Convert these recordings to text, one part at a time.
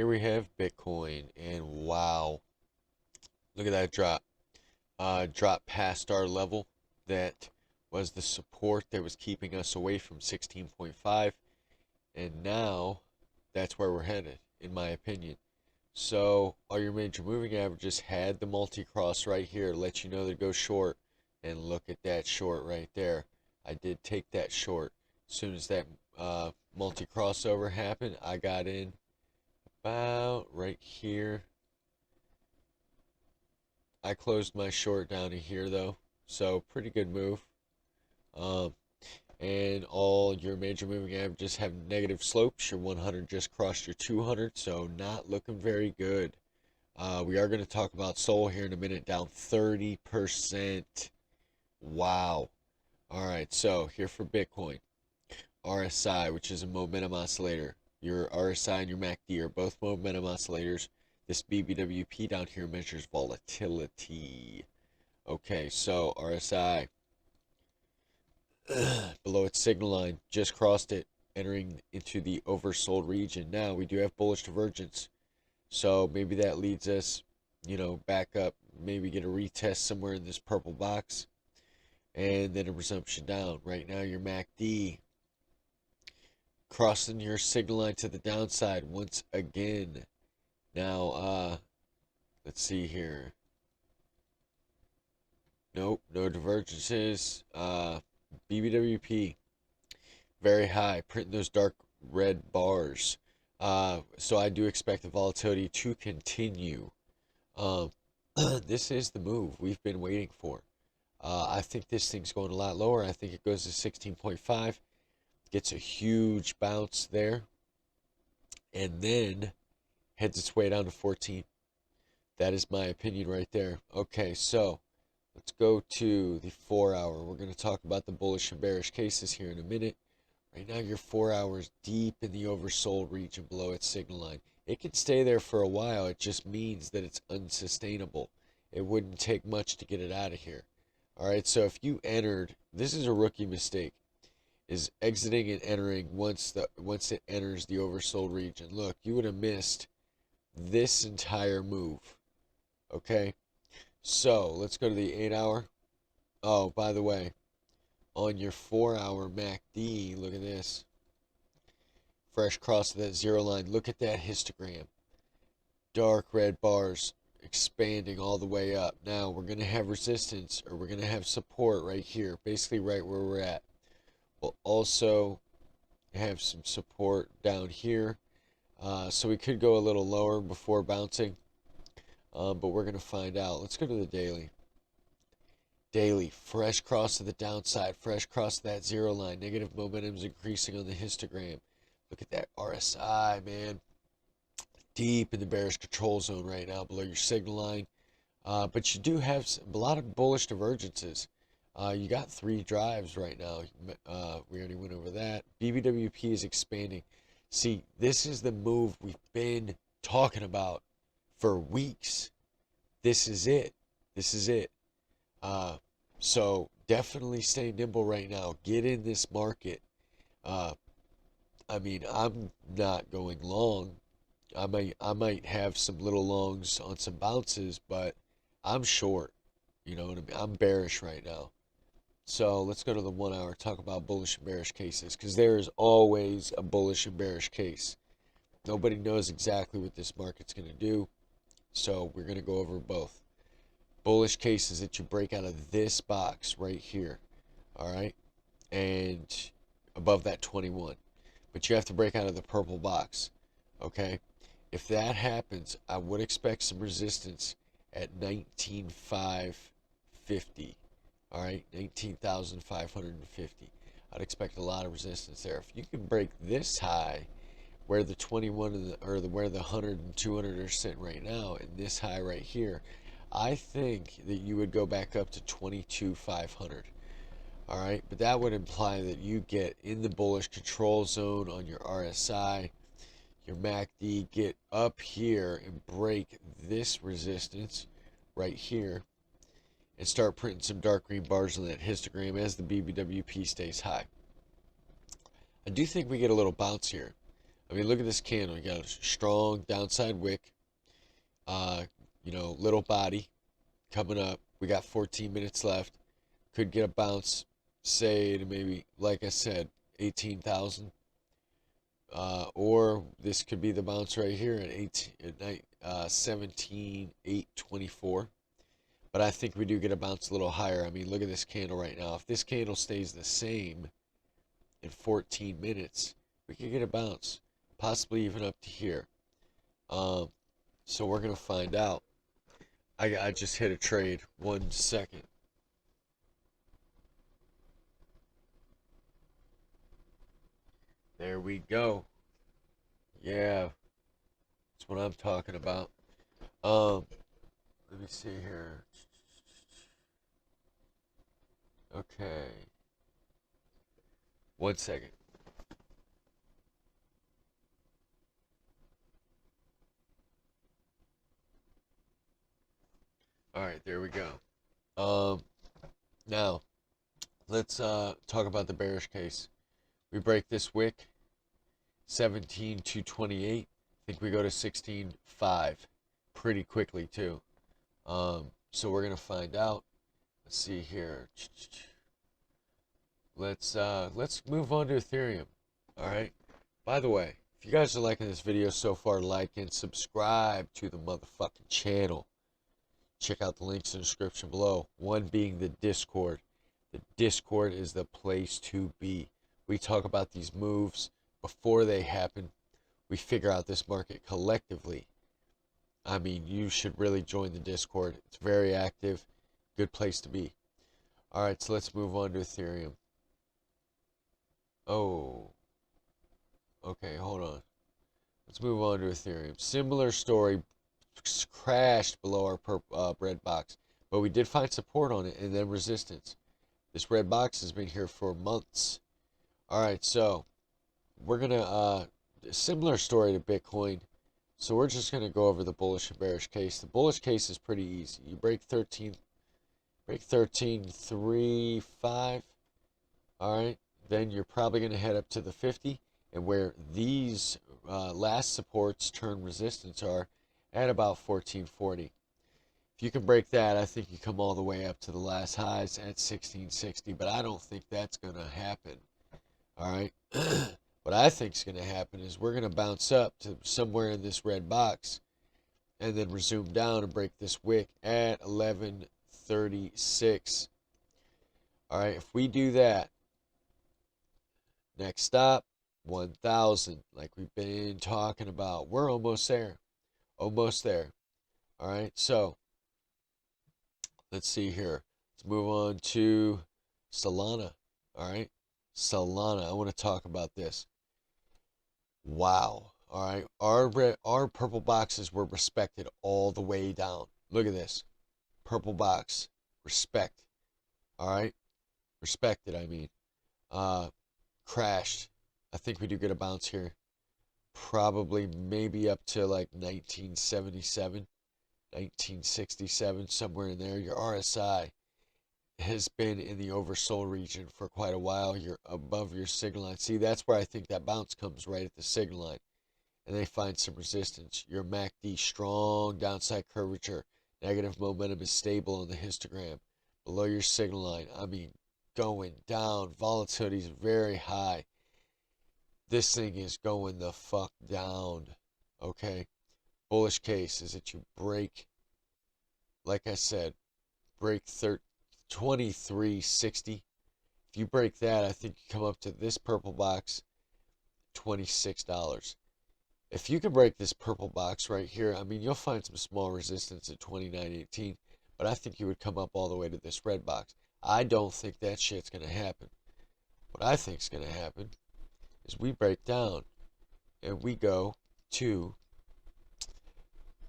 we have Bitcoin, and wow, look at that drop. Drop past our level that was the support that was keeping us away from 16.5, and now that's where we're headed, in my opinion. So, all your major moving averages had the multi-cross right here, let you know to go short, and look at that short right there. I did take that short. As soon as that multi-crossover happened, I got in about right here. I closed my short down to here though, so pretty good move. Um, and all your major moving averages have negative slopes. Your 100 just crossed your 200, so not looking very good. We are going to talk about Sol here in a minute, down 30%. Wow. All right, so here for Bitcoin. RSI, which is a momentum oscillator. Your RSI and your MACD are both momentum oscillators. This BBWP down here measures volatility. Okay, so RSI below its signal line, just crossed it, entering into the oversold region. Now we do have bullish divergence, so maybe that leads us, back up, maybe get a retest somewhere in this purple box, and then a resumption down. Right now, your MACD crossing your signal line to the downside once again. Now, let's see here. Nope, no divergences. BBWP, very high, printing those dark red bars. So I do expect the volatility to continue. Um, this is the move we've been waiting for. I think this thing's going a lot lower. I think it goes to 16.5, gets a huge bounce there, and then heads its way down to 14. That is my opinion right there. Okay, so let's go to the 4 hour. We're going to talk about the bullish and bearish cases here in a minute. Right now, your 4 hours deep in the oversold region below its signal line. It can stay there for a while. It just means that it's unsustainable. It wouldn't take much to get it out of here. All right, so if you entered, this is a rookie mistake, is exiting and entering once it enters the oversold region. Look, you would have missed this entire move. Okay, so let's go to the 8 hour. Oh, by the way, on your 4 hour MACD, look at this. Fresh cross of that zero line. Look at that histogram. Dark red bars expanding all the way up. Now we're going to have resistance, or we're going to have support right here, basically right where we're at. We'll also have some support down here. So we could go a little lower before bouncing, but we're going to find out. Let's go to the daily. Daily, fresh cross to the downside, fresh cross to that zero line. Negative momentum is increasing on the histogram. Look at that RSI, man. Deep in the bearish control zone right now, below your signal line. But you do have a lot of bullish divergences. You got 3 drives right now. We already went over that. BBWP is expanding. See, this is the move we've been talking about for weeks. This is it. This is it. So definitely stay nimble right now. Get in this market. I'm not going long. I might have some little longs on some bounces, but I'm short. You know what I mean? I'm bearish right now. So let's go to the 1 hour, talk about bullish and bearish cases, because there is always a bullish and bearish case. Nobody knows exactly what this market's going to do, so we're going to go over both. Bullish cases that you break out of this box right here, all right, and above that 21. But you have to break out of the purple box, okay? If that happens, I would expect some resistance at 19,550. All right, 19,550. I'd expect a lot of resistance there. If you can break this high, where the 21 and where the 100 and 200 are sitting right now, and this high right here, I think that you would go back up to 22,500. All right, but that would imply that you get in the bullish control zone on your RSI, your MACD, get up here and break this resistance right here, and start printing some dark green bars on that histogram as the BBWP stays high. I do think we get a little bounce here. I mean, look at this candle. You got a strong downside wick. Uh, little body coming up. We got 14 minutes left. Could get a bounce, say to maybe, like I said, 18,000. Or this could be the bounce right here at 17,824. But I think we do get a bounce a little higher. I mean, look at this candle right now. If this candle stays the same in 14 minutes, we could get a bounce, possibly even up to here. So we're going to find out. I just hit a trade. 1 second. There we go. Yeah, that's what I'm talking about. Let me see here. Okay. 1 second. All right, there we go. Now let's talk about the bearish case. We break this wick, 17 to 28. I think we go to 16.5 pretty quickly too. So we're gonna find out. Let's see here. Let's move on to Ethereum. All right. By the way, if you guys are liking this video so far, like and subscribe to the motherfucking channel. Check out the links in the description below. One being the Discord. The Discord is the place to be. We talk about these moves before they happen. We figure out this market collectively. I mean, you should really join the Discord. It's very active. Good place to be. All right, so let's move on to Ethereum. Oh. Okay, hold on. Let's move on to Ethereum. Similar story. Crashed below our red box, but we did find support on it and then resistance. This red box has been here for months. All right, so we're gonna similar story to Bitcoin. So we're just gonna go over the bullish and bearish case. The bullish case is pretty easy. You break 13.35. All right, then you're probably gonna head up to the 50, and where these last supports turn resistance are at about 1440. If you can break that, I think you come all the way up to the last highs at 1660, but I don't think that's going to happen. All right. What I think is going to happen is we're going to bounce up to somewhere in this red box and then resume down and break this wick at 1136. All right. If we do that, next stop, 1000, like we've been talking about. We're almost there. Almost there. All right, so let's see here. Let's move on to Solana. All right, Solana. I want to talk about this. Wow. All right, our purple boxes were respected all the way down. Look at this, purple box, respect. All right, respected. I mean, crashed. I think we do get a bounce here. Probably maybe up to like 1977, 1967, somewhere in there. Your RSI has been in the oversold region for quite a while. You're above your signal line. See, that's where I think that bounce comes, right at the signal line. And they find some resistance. Your MACD, strong downside curvature. Negative momentum is stable on the histogram. Below your signal line, I mean, going down. Volatility is very high. This thing is going the fuck down, okay? Bullish case is that you break, like I said, break 2360. If you break that, I think you come up to this purple box, $26. If you can break this purple box right here, I mean, you'll find some small resistance at 29.18, but I think you would come up all the way to this red box. I don't think that shit's going to happen. What I think is going to happen is we break down and we go to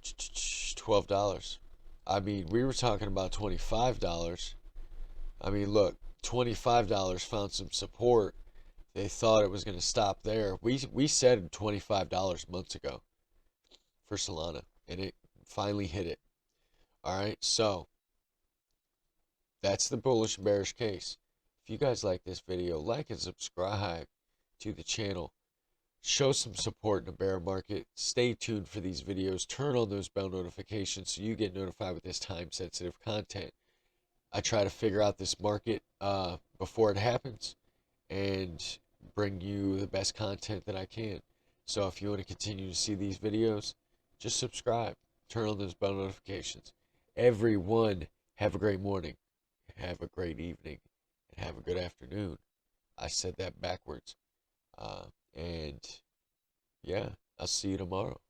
$12. I mean, we were talking about $25. I mean, look, $25 found some support. They thought it was going to stop there. We said $25 months ago for Solana, and it finally hit it. All right, so that's the bullish and bearish case. If you guys like this video, like and subscribe to the channel. show some support in a bear market. Stay tuned for these videos. Turn on those bell notifications so you get notified with this time sensitive content. I try to figure out this market before it happens and bring you the best content that I can. So if you want to continue to see these videos, just subscribe, turn on those bell notifications. Everyone, have a great morning, have a great evening, and have a good afternoon. I said that backwards. And yeah, I'll see you tomorrow.